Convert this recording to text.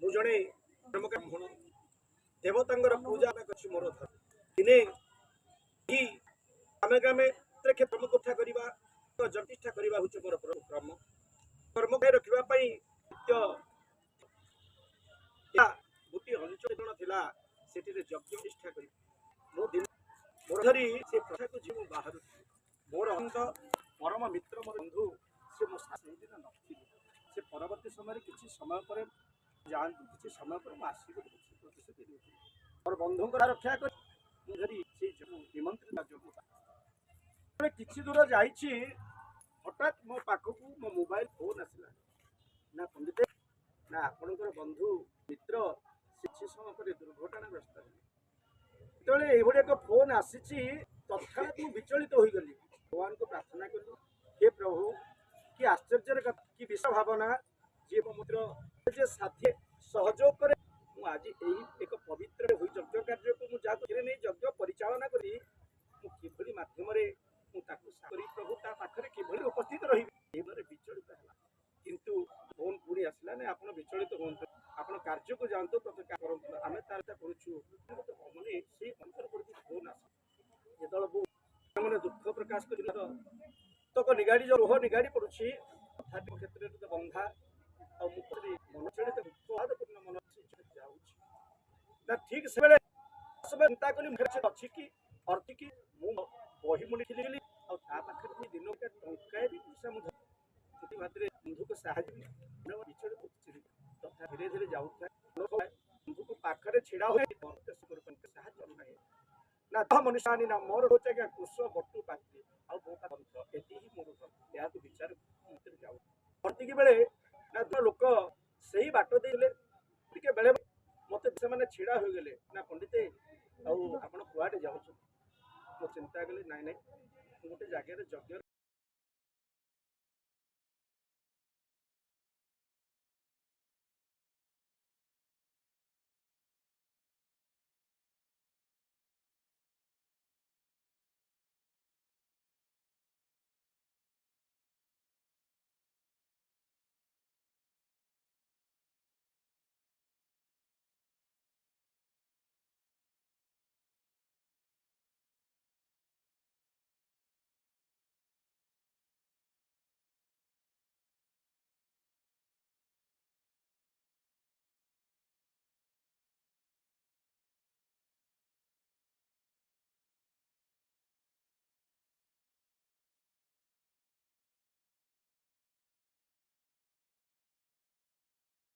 ମୁଁ ଜଣେ ବ୍ରାହ୍ମଣ ଦେବତାଙ୍କର ପୂଜା କରିଛି ମୋର ଧର୍ମ। ଦିନେ ହିଁ ଆମେ ଆମେ କ୍ଷେତ୍ର କଥା କରିବା ପ୍ରତିଷ୍ଠା କରିବା ହେଉଛି ମୋର କ୍ରମ। କର୍ମ ରଖିବା ପାଇଁ ଗୋଟିଏ ଅଞ୍ଚଳ ଥିଲା, ସେଠିରେ ଯଜ୍ଞ ପ୍ରତିଷ୍ଠା କରି ମୁଁ ଦିନ ମୋର ଧରି ସେ କଥାକୁ ଯିଏ ମୁଁ ବାହାରୁଛି ମୋର ଅନ୍ତ ପରମ ମିତ୍ର ମୋର ବନ୍ଧୁ ସେ ମୋ ସେଇଦିନ ନଥିଲେ। ସେ ପରବର୍ତ୍ତୀ ସମୟରେ କିଛି ସମୟ ପରେ ଯାଆନ୍ତୁ, କିଛି ସମୟ ପରେ ମୁଁ ଆସିବି ପ୍ରତିଶୋଧ ଦେଇଥିଲି। ମୋର ବନ୍ଧୁଙ୍କର ରକ୍ଷା କରି ମୁଁ ଧରି ସେଇ ଯୋଗୁଁ ନିମନ୍ତ୍ରଣ ଯୋଗୁଁ କିଛି ଦୂର ଯାଇଛି, ହଠାତ୍ ମୋ ପାଖକୁ ମୋ ମୋବାଇଲ ଫୋନ ଆସିଲା। ନା ପଣ୍ଡିତ, ନା ଆପଣଙ୍କର ବନ୍ଧୁ ମିତ୍ର କିଛି ସମୟ ପରେ ଦୁର୍ଘଟଣାଗ୍ରସ୍ତ ହେଲେ। ଯେତେବେଳେ ଏଇଭଳି ଏକ ଫୋନ ଆସିଛି, ତৎକ୍ଷଣାତ୍ ମୁଁ ବିଚଳିତ ହୋଇଗଲି। ଭଗବାନଙ୍କୁ ପ୍ରାର୍ଥନା କଲି, ହେ ପ୍ରଭୁ, କି ଆଶ୍ଚର୍ଯ୍ୟର କଥା, କି ବିଷ ଭାବନା, ଯିଏ ମୋ ମିତ୍ର ଯେ ସାଥୀ ସହଯୋଗ କରେ। ମୁଁ ଆଜି ଏହି ଏକ ପବିତ୍ର ହୋଇ ଯଜ୍ଞ କାର୍ଯ୍ୟକୁ ମୁଁ ଯାହାକୁ ନେଇ ଯଜ୍ଞ ପରିଚାଳନା କରି ମୁଁ କିଭଳି ମାଧ୍ୟମରେ ମୁଁ ତାକୁ କରି ପ୍ରଭୁ ତା ପାଖରେ କିଭଳି ଉପସ୍ଥିତ ରହିବି, ଏଇଭଳି ବିଚଳିତ ହେଲା। କିନ୍ତୁ ଫୋନ ପୁଣି ଆସିଲା, ନାଇଁ ଆପଣ ବିଚଳିତ ହୁଅନ୍ତୁ, ଆପଣ କାର୍ଯ୍ୟକୁ ଯାଆନ୍ତୁ, କରନ୍ତୁ, ଆମେ ତାର କରୁଛୁ। ମାନେ ସେଇ ଅନ୍ତର ପ୍ରତି ଫୋନ ଆସେ। ଯେତେବେଳେ ମାନେ ଦୁଃଖ ପ୍ରକାଶ କରିବାର ତକ ନିଗାଡ଼ି ଲୁହ ନିଗାଡ଼ି ପଡୁଛି, ଆଧ୍ୟାତ୍ମିକ କ୍ଷେତ୍ରରେ ବନ୍ଧା ଆଉ ମୁଖରେ ମନଚଳିତ ଉତ୍ପାଦପୂର୍ଣ୍ଣ ମନ ଯାଉଛି। ନା ଠିକ ସେବେଳେ ଚିନ୍ତା କଲି ଅଛି କି ଅର୍ଥ କି ମୁଁ ବହି ମୁଣି ଥିଲି ଆଉ ତା ପାଖରେ ଦିନ ଟଙ୍କାଏ ବି ପଇସା ମୁଁ ସେଥି ମାତ୍ରେ ବନ୍ଧୁକୁ ସାହାଯ୍ୟ ବିଚଳିତ ତଥା ଧୀରେ ଧୀରେ ଯାଉଥାଏ। ବନ୍ଧୁକୁ ପାଖରେ ଛିଡା ହୁଏ ସାହାଯ୍ୟ ନାହିଁ। ନା ମନୁଷ୍ୟାନି ନା ମୋର ହଉଛି ଆଜ୍ଞା କୃଷ ବଟୁ ପାତ୍ରୀ ଆଉ ବୋଟା ବନ୍ଧ, ଏଠି ହିଁ ମୋର ଏହାକୁ ବିଚାର ଯାଉ ଭର୍ତ୍ତିକି ବେଳେ ନା ଲୋକ ସେଇ ବାଟ ଦେଇଲେ ଟିକେ ବେଳେ ମତେ ସେମାନେ ଛିଡା ହୋଇଗଲେ, ନା ପଣ୍ଡିତେ ଆଉ ଆପଣ କୁଆଡେ ଯାଉଛନ୍ତି? ମୁଁ ଚିନ୍ତା କଲି, ନାଇଁ ନାଇଁ ମୁଁ ଗୋଟେ ଜାଗାରେ ଯଜ୍ଞ